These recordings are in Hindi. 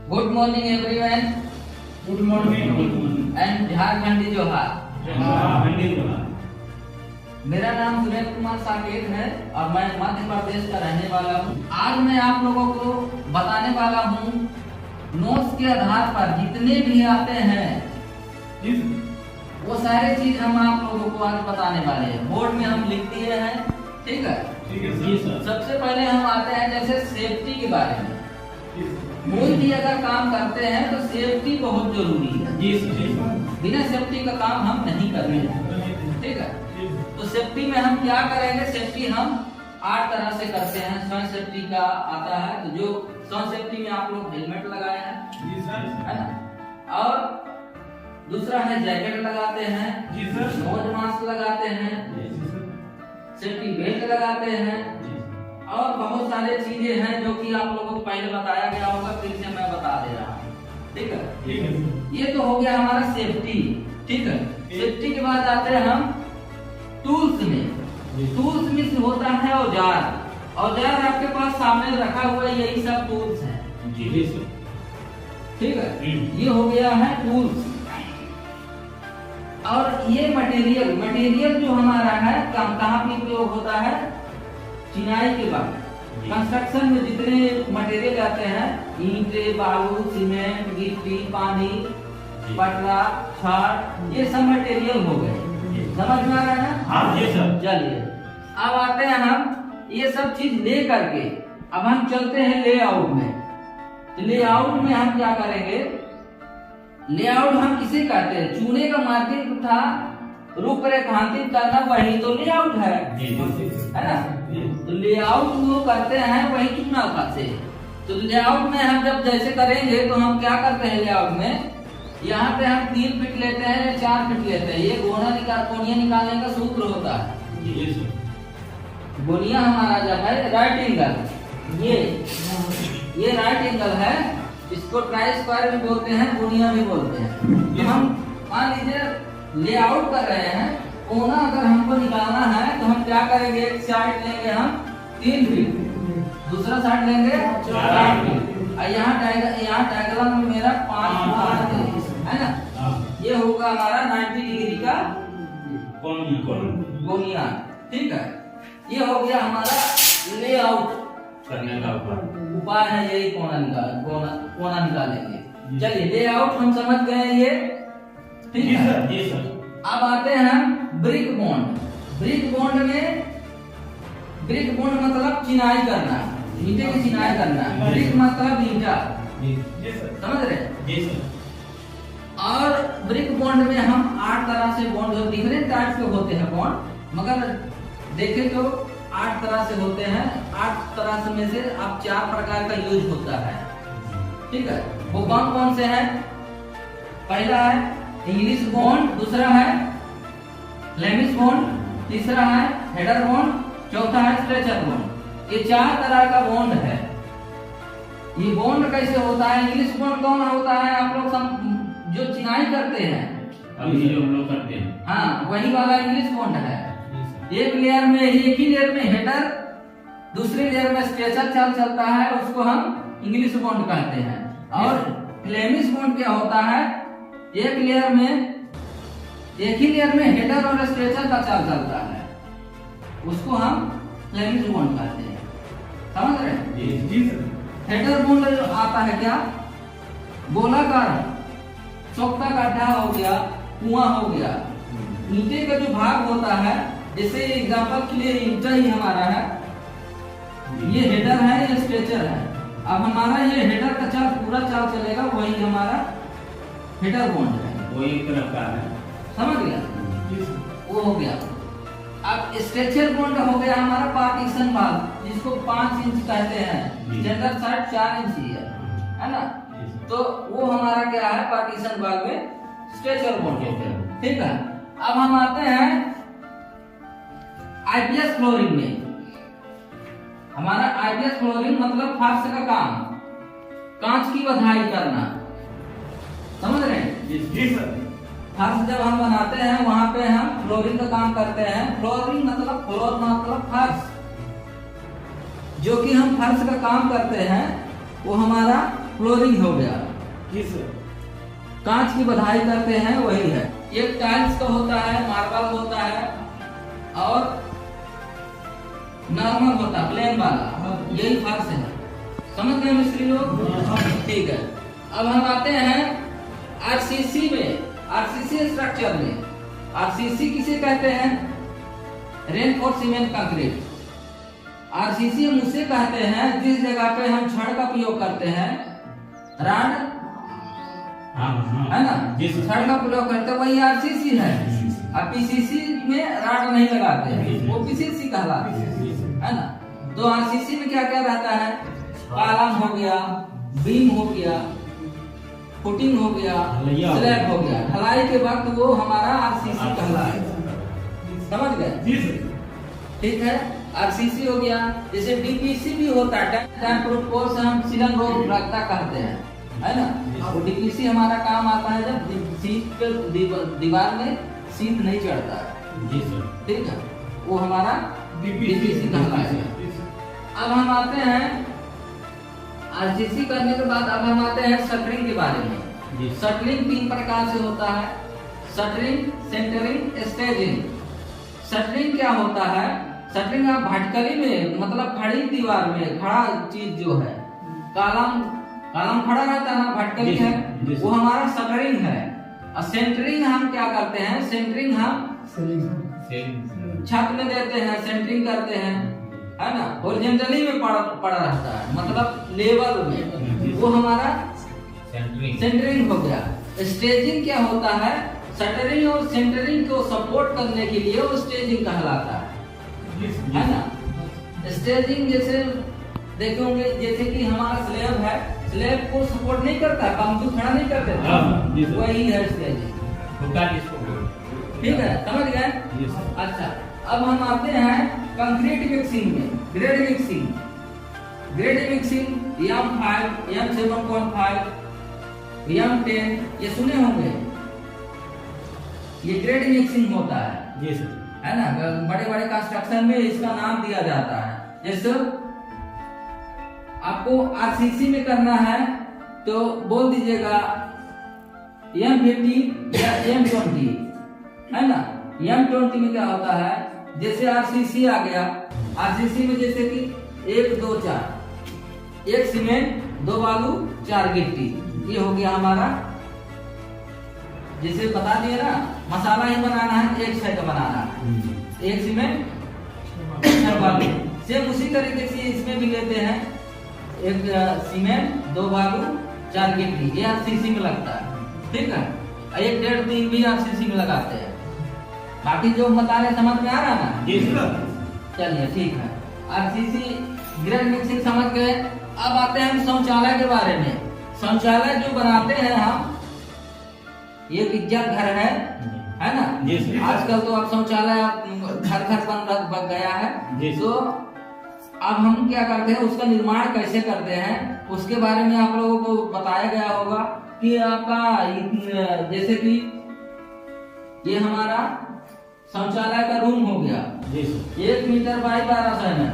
Good morning everyone. Good morning and झारखंडी जोहार। झारखंडी जोहार। मेरा नाम सुरेश कुमार साकेत है और मैं मध्य प्रदेश का रहने वाला हूँ। आज मैं आप लोगों को बताने वाला हूँ नोट्स के आधार पर जितने भी आते हैं वो सारे चीज हम आप लोगों को आज बताने वाले हैं। बोर्ड में हम लिख दिए हैं, ठीक है? ठीक है जी सर। सबसे पहले हम आते हैं जैसे सेफ्टी के बारे में। कोई भी अगर काम करते हैं तो सेफ्टी बहुत जरूरी है। जी सर। बिना सेफ्टी का काम हम नहीं करते, ठीक है? तो सेफ्टी में हम क्या करेंगे? सेफ्टी हम 8 तरह से करते हैं। स्वयं सेफ्टी का आता है, तो जो स्वयं सेफ्टी में आप लोग हेलमेट लगाए हैं, जी सर, है ना? और दूसरा है जैकेट लगाते हैं, जी सर, नोज मास्क लगाते हैं, जी सर, सेफ्टी बेल्ट लगाते हैं और बहुत सारे चीजें हैं जो कि आप लोगों को पहले बताया गया होगा, फिर से मैं बता दे रहा हूँ, ठीक है? ठीक है। ये तो हो गया हमारा सेफ्टी, ठीक है? सेफ्टी के बाद आते हैं हम टूल्स में। टूल्स में से होता है औजार। औजार आपके पास सामने रखा हुआ है, यही सब टूल्स हैं, जी सर, ठीक है? ये हो गया है टूल्स। और ये मटेरियल, मटेरियल जो हमारा है कहाँ पे उपयोग होता है? चिनाई के बाद कंस्ट्रक्शन में जितने मटेरियल आते हैं, ईंटे, बालू, सीमेंट, गिट्टी, पानी, पटरा, छड़, ये सब मटेरियल हो गए। समझ में आ रहा है ना? हाँ जी सर। चलिए अब आते हैं हम ये सब चीज ले करके, अब हम चलते हैं लेआउट में। तो लेआउट में हम क्या करेंगे? लेआउट हम किसे कहते हैं? चुने का मार्किंग तथा रूपरेखांकित करना, वही तो लेआउट है ना? तो लेआउट वो करते हैं वही चुना से। तो लेआउट में हम जब जैसे करेंगे तो हम क्या करते हैं? लेआउट में यहाँ पे हम 3 फीट लेते हैं या 4 फीट लेते हैं। ये कोणिया निकालने का सूत्र होता है। गोनिया हमारा जब है राइट एंगल, ये राइट एंगल है, इसको ट्राई स्क्वायर भी बोलते हैं, गोनिया भी बोलते हैं। तो हम मान लीजिए लेआउट कर रहे हैं, कोना अगर हमको निकालना है तो हम क्या करेंगे? एक साइड लेंगे हम 3 फीट, दूसरा साइड लेंगे 4 फीट, और यहाँ डायग्राम में मेरा 5 फीट है ना? ये होगा हमारा 90 डिग्री का गोनिया, ठीक है? ये हो गया हमारा लेआउट करने का उपाय है, यही कोना निकालेंगे। चलिए लेआउट हम समझ गए ये, ठीक है? जी सर। अब आते हैं ब्रिक बॉन्ड। ब्रिक बॉन्ड में, ब्रिक बॉन्ड मतलब चिनाई करना, ईंटे की चिनाई करना। ब्रिक मतलब ईंटा, समझ रहे? जी सर। और ब्रिक बॉन्ड में हम 8 तरह से बॉन्ड, डिफरेंट टाइप के होते हैं बॉन्ड, मगर देखें तो 8 तरह से होते हैं। 8 तरह से में से अब 4 प्रकार का यूज होता है, ठीक है? वो कौन कौन से हैं? पहला है इंग्लिश बॉन्ड, दूसरा है फ्लेमिश बॉन्ड, तीसरा है हेडर बॉन्ड, चौथा है स्ट्रेचर बॉन्ड। ये 4 तरह का बॉन्ड है। ये बॉन्ड कैसे होता है? इंग्लिश बॉन्ड कौन होता है? आप लोग जो चिनाई करते हैं, अभी जो हम लोग करते हैं, हाँ, वही वाला इंग्लिश बॉन्ड है। एक लेयर में, एक ही लेयर में हेडर, दूसरे लेयर में स्ट्रेचर चलता है, उसको हम इंग्लिश बॉन्ड कहते हैं। और फ्लेमिश बॉन्ड क्या होता है? एक लेयर में, एक ही लेयर में हेडर और स्ट्रेचर का चलता है, उसको हम फ्लेमिश बॉन्ड कहते हैं। समझ रहे हैं? जी सर। हेडर बॉन्ड आता है क्या? गोलाकार, चौका गड्ढा हो गया, कुआं हो गया, ईंटे का जो भाग होता है, जैसे एग्जांपल के लिए ईंटा ही हमारा है, ये हेडर है, ये स्ट्रेचर है। अब हमारा ये हेडर का चाल पूरा चाल चलेगा, वही हमारा हेडर बॉन्ड है, वही तरह का है। समझ गया? वो हो गया। अब स्ट्रेचर बॉन्ड हो गया हमारा पार्टीशन भाग, जिसको 5 इंच कहते हैं, जनरल साइड 4 इंच ही है ना? तो वो हमारा क्या है? पार्टीशन भाग में स्ट्रेचर बॉन्ड हो गया, ठीक है? अब हम आते हैं आईपीएस फ्लोरिंग में। हमारा आईपीएस फ्लोरिंग मतलब फर्श का काम, कांच की बधाई करना, समझ रहे हैं? जी सर। फर्श जब हम बनाते हैं वहां पे हम फ्लोरिंग का काम करते हैं। फ्लोरिंग मतलब फ्लोर मतलब फर्श, जो कि हम फर्श का काम करते हैं, वो हमारा फ्लोरिंग हो गया। जी सर। कांच की बधाई करते हैं वही है। एक टाइल्स का होता है, मार्बल होता है और नॉर्मल होता है प्लेन वाला, यही फर्क है। समझ गए मिस्त्री लोग? ठीक है। अब हम आते हैं आरसीसी में, आरसीसी स्ट्रक्चर में। आरसीसी किसे कहते हैं? Reinforce cement concrete. आरसीसी हम उसे कहते हैं जिस जगह पे हम छड़ का प्रयोग करते हैं, राड है ना, जी सर। छड़ का प्रयोग करते हैं, वही आरसीसी है। अब पीसीसी में राड नहीं लगाते हैं, वो पीसीसी कहलाते हैं, है ना। तो आरसीसी में क्या क्या रहता है? कॉलम हो गया, बीम हो गया, फुटिंग हो गया, स्लैब हो गया। ढलाई के वक्त वो हमारा आरसीसी कहलाएगा। समझ गए? ठीक है। आरसीसी हो गया। जैसे डीपीसी भी होता है, डैम प्रूफ कोर्स, हम सीलन रोड रखता कहते हैं, है ना। तो डीपीसी हमारा काम आता है जब सीट पे दीवार में सीट नहीं चढ़ता है। जी सर। ठीक है, वो हमारा डीपीसी कहलाएगा। अब हम आते हैं आरसीसी करने के बाद अब हम आते हैं शटरिंग के बारे में। शटरिंग 3 प्रकार से होता है, शटरिंग, सेंटरिंग, स्टेजिंग। शटरिंग क्या होता है? शटरिंग आप भटकली में, मतलब खड़ी दीवार में, खड़ा चीज जो है, कॉलम खड़ा रहता है ना, भटकली है, वो हमारा शटरिंग है। और सेंटरिंग हम क्या करते हैं? सेंटरिंग हम छत में देते हैं, सेंटरिंग करते हैं, है ना। हॉरिजॉन्टली में पड़ा रहता है, मतलब लेवल में, वो हमारा सेंटरिंग हो गया। स्टेजिंग क्या होता है? शटरिंग और सेंटरिंग को सपोर्ट करने के लिए वो स्टेजिंग कहलाता है ना। स्टेजिंग जैसे देखोगे, जैसे कि हमारा स्लैब है, स्लैब को सपोर्ट नहीं करता, बांबू खड़ा नहीं कर देता, वही है स्टेजिंग। ठीक है, समझ गए? अच्छा, अब हम आते हैं कंक्रीट मिक्सिंग में, grade mixing. Grade mixing M5, M7.5, M10 ये सुने होंगे, ये ग्रेड मिक्सिंग होता है। जी सर। है ना, बड़े बड़े कंस्ट्रक्शन में इसका नाम दिया जाता है। जैसे आपको आरसीसी में करना है तो बोल दीजिएगा M50 या M20, है ना। M20 में क्या होता है? जैसे आरसीसी आ गया, आरसीसी में जैसे कि 1 2 4, 1 सीमेंट, 2 बालू, 4 गिट्टी, ये हो गया हमारा। जैसे बता दिए ना, मसाला ही बनाना है, 1 छड़ का बनाना है, 1 सीमेंट, 4 बालू। सेम उसी तरीके से इसमें भी लेते हैं, 1 सीमेंट, 2 बालू, 4 गिट्टी, ये आरसीसी में लगता है। ठीक है, 1 1.5 3 भी आरसीसी में लगाते हैं। बाकी जो बता रहे समझ में आ रहा है ना? जी सर। चलिए ठीक है, आरसीसी ग्रेड मिक्सिंग समझ गए। अब आते हैं हम शौचालय के बारे में। शौचालय जो बनाते हैं हम, ये इज्जत घर है ना। जी सर। आजकल तो अब शौचालय घर घर बन गया है। जी। तो अब हम क्या करते हैं, उसका निर्माण कैसे करते हैं, उसके बारे में आप लोगों को बताया गया होगा कि आपका जैसे कि ये हमारा शौचालय का रूम हो गया, 1 मीटर बाई 1200 mm।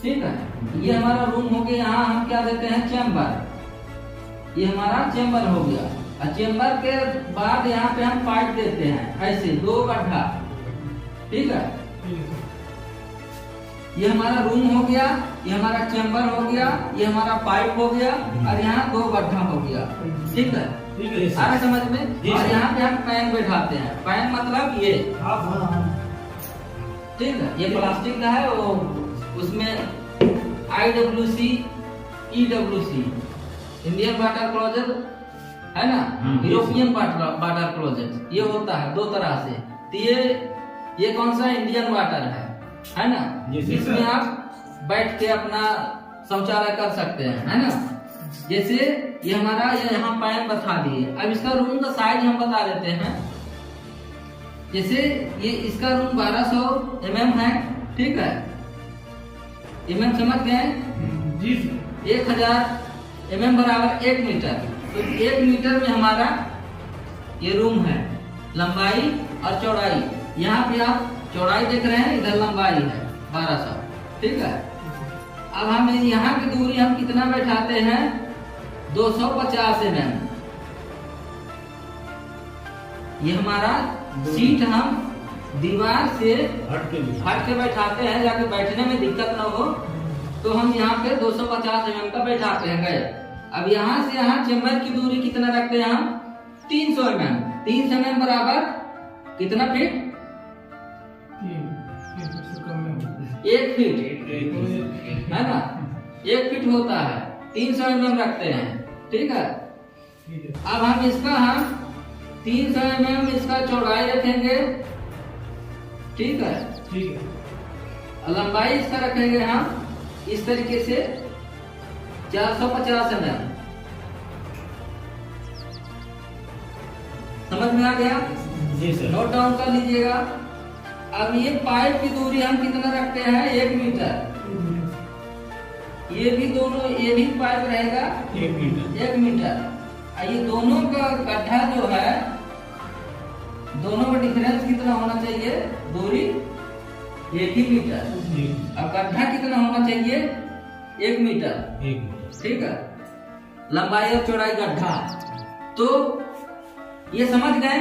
ठीक है, ये हमारा रूम हो गया। यहाँ हम क्या देते हैं? चेम्बर। ये हमारा चेम्बर हो गया। और चेम्बर के बाद यहाँ पे हम पाइप देते हैं, ऐसे 2 गड्ढा। ठीक है, ये हमारा रूम हो गया, ये हमारा चेम्बर हो गया, ये हमारा पाइप हो गया, और यहाँ 2 गड्ढा हो गया। ठीक है, आ रहा समझ में? और यहाँ पे हम पैन बैठाते हैं। पैन मतलब ये, ठीक है, ये प्लास्टिक का है, वो उसमें IWC, EWC, Indian water closet, है ना, यूरोपियन वाटर क्लोजेट, ये होता है 2 तरह से। तो ये कौन सा? इंडियन वाटर है ना। इसमें आप बैठ के अपना शौचालय कर सकते हैं, है ना। जैसे ये हमारा यहाँ पैन बता दिए। अब इसका रूम का साइज हम बता देते हैं। जैसे ये इसका रूम 1200 mm है। ठीक है, mm समझ गए? जी। 1000 mm बराबर 1 मीटर। तो 1 मीटर में हमारा ये रूम है, लंबाई और चौड़ाई। यहाँ पे आप चौड़ाई देख रहे हैं, इधर लंबाई है 1200। ठीक है, अब हम यहाँ की दूरी हम कितना बैठाते हैं 250 mm। ये हमारा सीट हम दीवार से हट के बैठाते हैं, जाके बैठने में दिक्कत ना हो, तो हम यहाँ पे 250 mm का बैठाते हैं। गए अब यहाँ से यहाँ चेम्बर की दूरी कितना रखते हैं हम 300 mm। 300 mm बराबर कितना फीट 1 फीट है ना, 1 फीट होता है, 300 mm रखते हैं। ठीक है, अब हम इसका 300 mm इसका चौड़ाई रखेंगे। ठीक है, लंबाई इसका रखेंगे हम इस तरीके से 450 mm। समझ में आ गया? जी सर। नोट डाउन कर लीजिएगा। अब ये पाइप की दूरी हम कितना रखते हैं 1 मीटर। ये भी दोनों, ये भी पाइप रहेगा 1 मीटर। ये दोनों का गड्ढा जो है, दोनों का डिफरेंस कितना होना चाहिए, दूरी 1 ही मीटर। अब गड्ढा कितना होना चाहिए 1 मीटर। ठीक है, लंबाई और चौड़ाई गड्ढा। तो ये समझ गए।